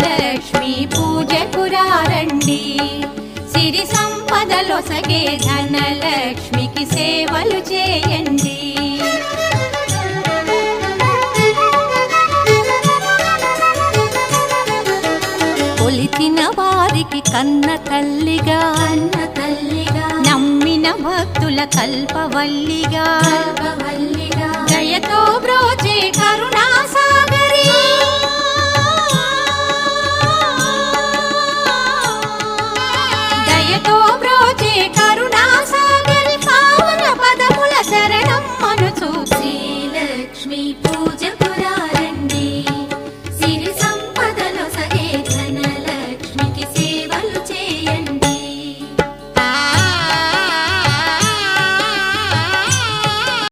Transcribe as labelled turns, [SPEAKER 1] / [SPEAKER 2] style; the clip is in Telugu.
[SPEAKER 1] ధనలక్ష్మి పూజకు రండి. సిరి సంపదలొసగే ధనలక్ష్మికి సేవలు చేయండి. కొలిచిన వారికి కన్న తల్లిగా నమ్మిన భక్తుల కల్పవల్లిగా దయతో బ్రోచే కరుణా సాగరి. దయతో బ్రోచే కరుణా సాగరి పావన పదముల శరణం మనుచు శ్రీలక్ష్మి పూజ